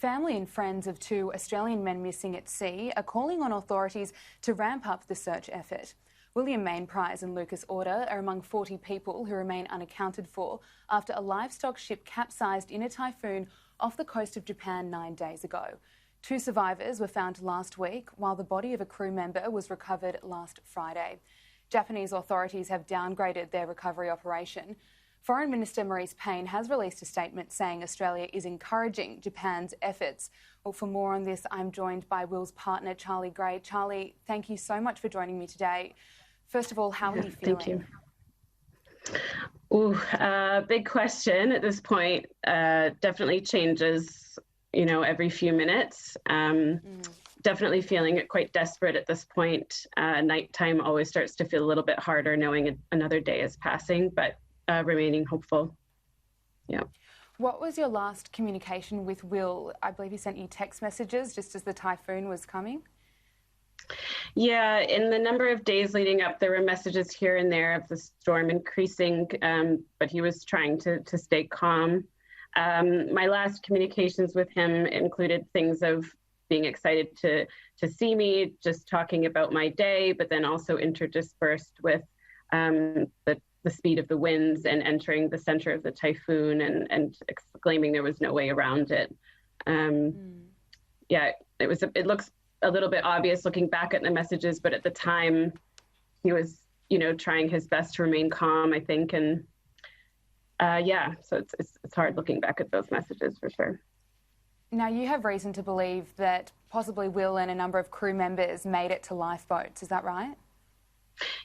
Family and friends of two Australian men missing at sea are calling on authorities to ramp up the search effort. William Mainprize and Lucas Order are among 40 people who remain unaccounted for after a livestock ship capsized in a typhoon off the coast of Japan 9 days ago. Two survivors were found last week, while the body of a crew member was recovered last Friday. Japanese authorities have downgraded their recovery operation. Foreign Minister Marise Payne has released a statement saying Australia is encouraging Japan's efforts. Well, for more on this, I'm joined by Will's partner, Charlie Gray. Charlie, thank you so much for joining me today. First of all, how are you feeling? Thank you. Ooh, big question at this point. Definitely changes, every few minutes. Definitely feeling quite desperate at this point. Nighttime always starts to feel a little bit harder knowing another day is passing, but remaining hopeful. Yeah. What was your last communication with Will? I believe he sent you text messages just as the typhoon was coming. Yeah, in the number of days leading up, there were messages here and there of the storm increasing, but he was trying to stay calm. My last communications with him included things of being excited to see me, just talking about my day, but then also interdispersed with the speed of the winds and entering the center of the typhoon and exclaiming there was no way around it. Yeah, it looks a little bit obvious looking back at the messages, but at the time he was, trying his best to remain calm, I think. And so it's hard looking back at those messages for sure. Now, you have reason to believe that possibly Will and a number of crew members made it to lifeboats. Is that right?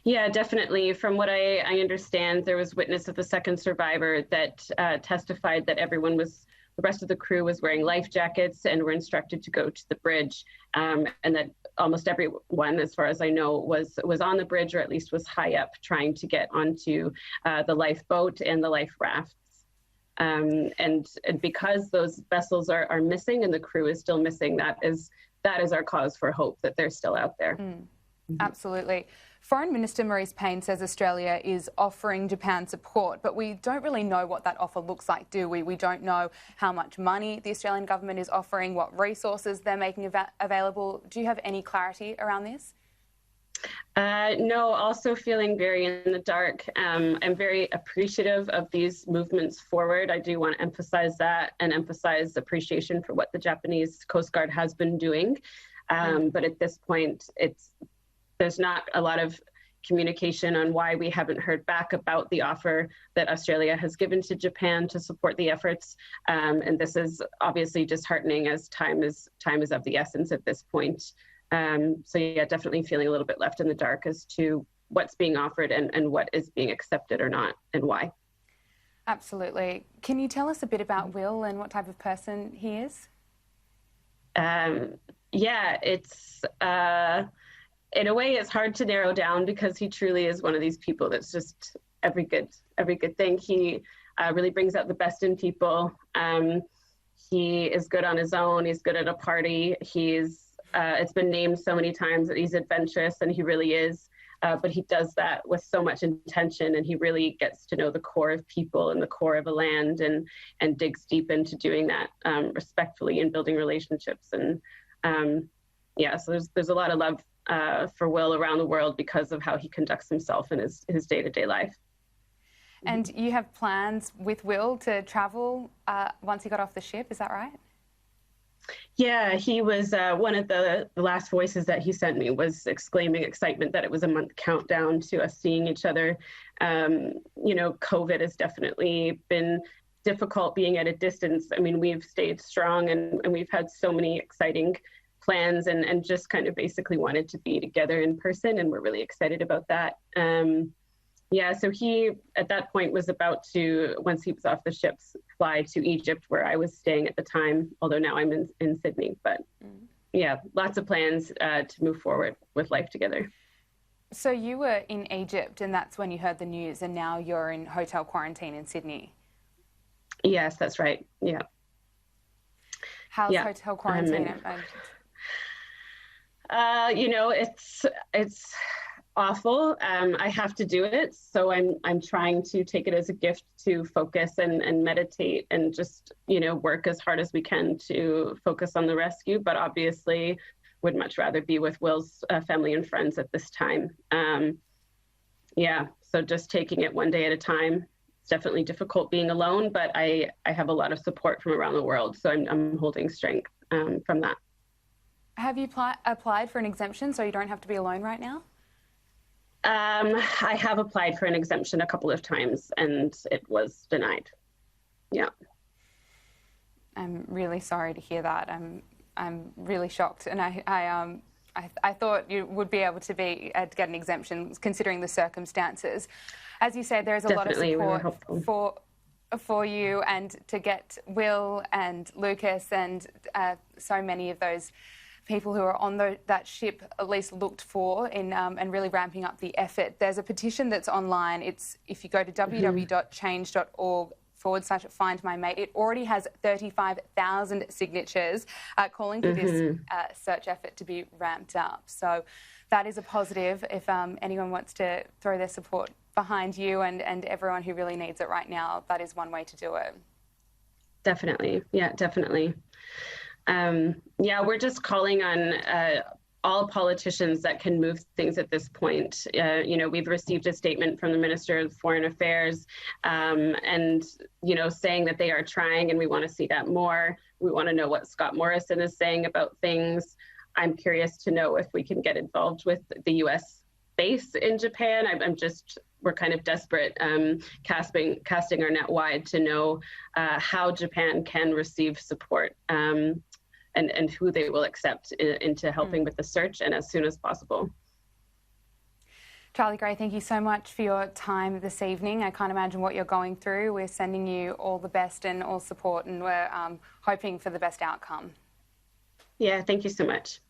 Yeah, definitely. From what I understand, there was witness of the second survivor that testified that the rest of the crew was wearing life jackets and were instructed to go to the bridge, and that almost everyone, as far as I know, was on the bridge, or at least was high up trying to get onto the lifeboat and the life rafts. And because those vessels are missing and the crew is still missing, that is our cause for hope that they're still out there. Absolutely. Foreign Minister Marise Payne says Australia is offering Japan support, but we don't really know what that offer looks like, do we? We don't know how much money the Australian government is offering, what resources they're making available. Do you have any clarity around this? No, also feeling very in the dark. I'm very appreciative of these movements forward. I do want to emphasize that and emphasize appreciation for what the Japanese Coast Guard has been doing. But at this point, there's not a lot of communication on why we haven't heard back about the offer that Australia has given to Japan to support the efforts. And this is obviously disheartening as time is of the essence at this point. So yeah, definitely feeling a little bit left in the dark as to what's being offered and what is being accepted or not and why. Absolutely. Can you tell us a bit about Will and what type of person he is? Yeah, it's in a way it's hard to narrow down because he truly is one of these people that's just every good thing. He really brings out the best in people. He is good on his own. He's good at a party. It's been named so many times that he's adventurous, and he really is. But he does that with so much intention, and he really gets to know the core of people and the core of a land, and digs deep into doing that respectfully and building relationships. And so there's a lot of love for Will around the world because of how he conducts himself in his day-to-day life. And you have plans with Will to travel once he got off the ship, is that right? Yeah, he was one of the last voices that he sent me was exclaiming excitement that it was a month countdown to us seeing each other. COVID has definitely been difficult being at a distance. I mean, we've stayed strong and we've had so many exciting plans and just kind of basically wanted to be together in person, and we're really excited about that. So he, at that point, was about to, once he was off the ship, fly to Egypt, where I was staying at the time, although now I'm in Sydney. But lots of plans to move forward with life together. So you were in Egypt, and that's when you heard the news, and now you're in hotel quarantine in Sydney. Yes, that's right. Yeah. How's hotel quarantine? It's awful. I have to do it, so I'm trying to take it as a gift to focus and meditate and just, you know, work as hard as we can to focus on the rescue. But obviously, would much rather be with Will's family and friends at this time. Yeah, so just taking it one day at a time. It's definitely difficult being alone, but I have a lot of support from around the world, so I'm holding strength from that. Have you applied for an exemption so you don't have to be alone right now? I have applied for an exemption a couple of times and it was denied. Yeah. I'm really sorry to hear that. I'm really shocked, and I thought you would be able to get an exemption considering the circumstances. As you said, there is a Definitely, lot of support for you, and to get Will and Lucas and so many of those people who are on that ship at least looked for in and really ramping up the effort. There's a petition that's online. It's, if you go to www.change.org/Find My Mate, it already has 35,000 signatures calling for this search effort to be ramped up. So that is a positive if anyone wants to throw their support behind you and everyone who really needs it right now. That is one way to do it. Definitely. Yeah, definitely. Yeah, we're just calling on all politicians that can move things at this point. You know, we've received a statement from the Minister of Foreign Affairs and, you know, saying that they are trying and we want to see that more. We want to know what Scott Morrison is saying about things. I'm curious to know if we can get involved with the U.S. base in Japan. We're kind of desperate, casting our net wide to know how Japan can receive support and who they will accept into helping with the search, and as soon as possible. Charlie Gray, thank you so much for your time this evening. I can't imagine what you're going through. We're sending you all the best and all support, and we're hoping for the best outcome. Yeah, thank you so much.